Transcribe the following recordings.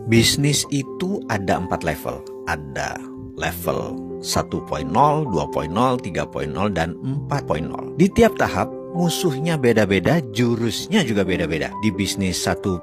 Bisnis itu ada 4 level. Ada level 1.0, 2.0, 3.0, dan 4.0. Di tiap tahap, musuhnya beda-beda, jurusnya juga beda-beda. Di bisnis 1.0,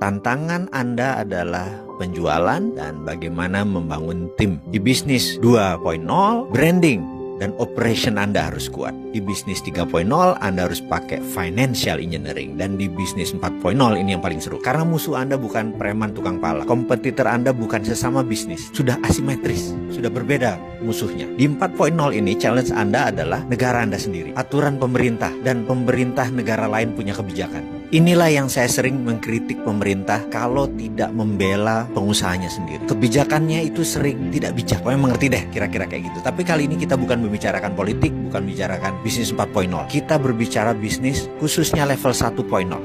tantangan Anda adalah penjualan dan bagaimana membangun tim. Di bisnis 2.0, branding dan operation Anda harus kuat. Di bisnis 3.0 Anda harus pakai financial engineering. Dan di bisnis 4.0 ini yang paling seru, karena musuh Anda bukan preman tukang pala. Kompetitor Anda bukan sesama bisnis, sudah asimetris, sudah berbeda musuhnya. Di 4.0 ini challenge Anda adalah negara Anda sendiri, aturan pemerintah, dan pemerintah negara lain punya kebijakan. Inilah yang saya sering mengkritik pemerintah kalau tidak membela pengusahanya sendiri. Kebijakannya itu sering tidak bijak. Kalian mengerti deh kira-kira kayak gitu. Tapi kali ini kita bukan membicarakan politik, bukan membicarakan bisnis 4.0. Kita berbicara bisnis khususnya level 1.0.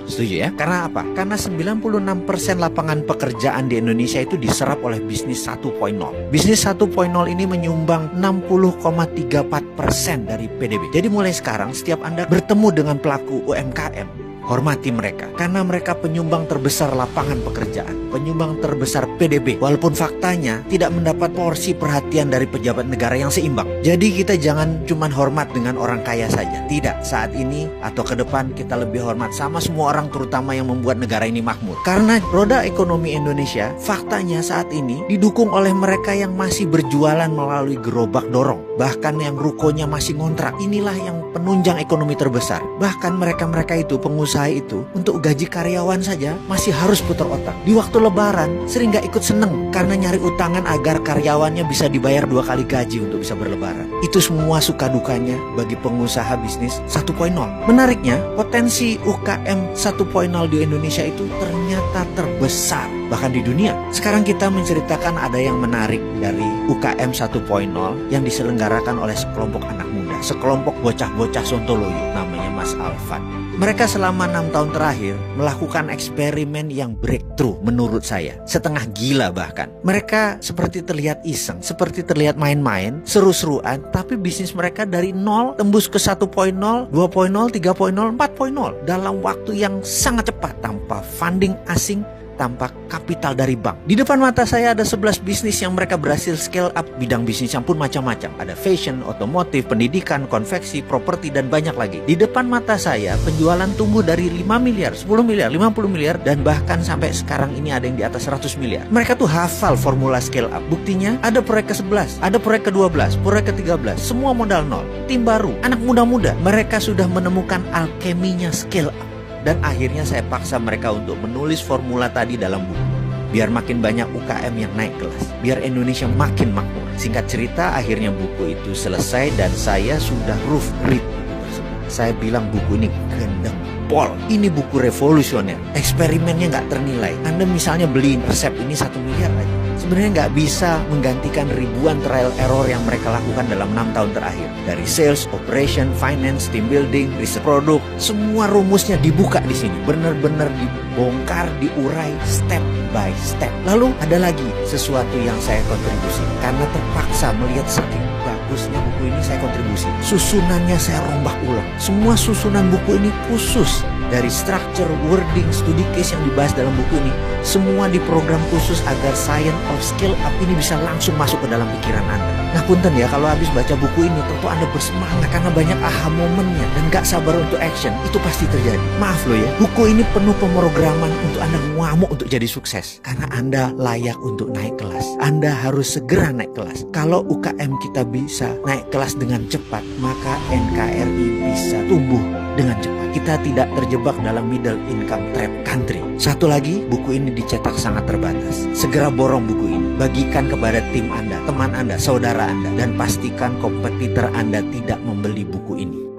Setuju ya? Karena apa? Karena 96% lapangan pekerjaan di Indonesia itu diserap oleh bisnis 1.0. Bisnis 1.0 ini menyumbang 60,34% dari PDB. Jadi mulai sekarang setiap Anda bertemu dengan pelaku UMKM, hormati mereka, karena mereka penyumbang terbesar lapangan pekerjaan, penyumbang terbesar PDB, walaupun faktanya tidak mendapat porsi perhatian dari pejabat negara yang seimbang. Jadi kita jangan cuma hormat dengan orang kaya saja. Tidak, saat ini atau ke depan kita lebih hormat sama semua orang, terutama yang membuat negara ini makmur. Karena roda ekonomi Indonesia faktanya saat ini didukung oleh mereka yang masih berjualan melalui gerobak dorong, bahkan yang rukonya masih ngontrak. Inilah yang penunjang ekonomi terbesar. Bahkan mereka-mereka itu, pengusaha itu, untuk gaji karyawan saja masih harus putar otak. Di waktu lebaran sering gak ikut seneng karena nyari utangan agar karyawannya bisa dibayar 2 kali gaji untuk bisa berlebaran. Itu semua suka dukanya bagi pengusaha bisnis 1.0. Menariknya, potensi UKM 1.0 di Indonesia itu ternyata terbesar bahkan di dunia. Sekarang kita menceritakan ada yang menarik dari UKM 1.0 yang diselenggarakan oleh sekelompok anak muda, sekelompok bocah-bocah Sontoloyo, namanya Mas Alfan. Mereka selama 6 tahun terakhir melakukan eksperimen yang breakthrough menurut saya. Setengah gila bahkan. Mereka seperti terlihat iseng, seperti terlihat main-main, seru-seruan, tapi bisnis mereka dari 0 tembus ke 1.0, 2.0, 3.0, 4.0 dalam waktu yang sangat cepat, tanpa funding asing, tanpa kapital dari bank. Di depan mata saya ada 11 bisnis yang mereka berhasil scale up. Bidang bisnis yang pun macam-macam. Ada fashion, otomotif, pendidikan, konveksi, properti, dan banyak lagi. Di depan mata saya penjualan tumbuh dari 5 miliar, 10 miliar, 50 miliar, dan bahkan sampai sekarang ini ada yang di atas 100 miliar. Mereka tuh hafal formula scale up. Buktinya ada proyek ke-11, ada proyek ke-12, proyek ke-13, semua modal nol. Tim baru, anak muda-muda, mereka sudah menemukan alkeminya scale up. Dan akhirnya saya paksa mereka untuk menulis formula tadi dalam buku. Biar makin banyak UKM yang naik kelas, biar Indonesia makin makmur. Singkat cerita, akhirnya buku itu selesai dan saya sudah proofread buku tersebut. Saya bilang buku ini gendempol. Ini buku revolusioner. Eksperimennya nggak ternilai. Anda misalnya beli resep ini 1 miliar aja, sebenarnya nggak bisa menggantikan ribuan trial error yang mereka lakukan dalam 6 tahun terakhir. Dari sales, operation, finance, team building, riset produk, semua rumusnya dibuka di sini. Benar-benar dibongkar, diurai step by step. Lalu ada lagi sesuatu yang saya kontribusi. Karena terpaksa melihat saking bagusnya buku ini, saya kontribusi. Susunannya saya rombak ulang. Semua susunan buku ini khusus. Dari structure, wording, studi case yang dibahas dalam buku ini, semua diprogram khusus agar science of scale up ini bisa langsung masuk ke dalam pikiran Anda. Nah punten ya, kalau habis baca buku ini tentu Anda bersemangat karena banyak aha momennya dan gak sabar untuk action. Itu pasti terjadi. Maaf loh ya, buku ini penuh pemrograman untuk Anda ngamuk untuk jadi sukses. Karena Anda layak untuk naik kelas. Anda harus segera naik kelas. Kalau UKM kita bisa naik kelas dengan cepat, maka NKRI bisa tumbuh dengan cepat. Kita tidak terjebak dalam middle income trap country. Satu lagi, buku ini dicetak sangat terbatas. Segera borong buku ini, bagikan kepada tim Anda, teman Anda, saudara Anda, dan pastikan kompetitor Anda tidak membeli buku ini.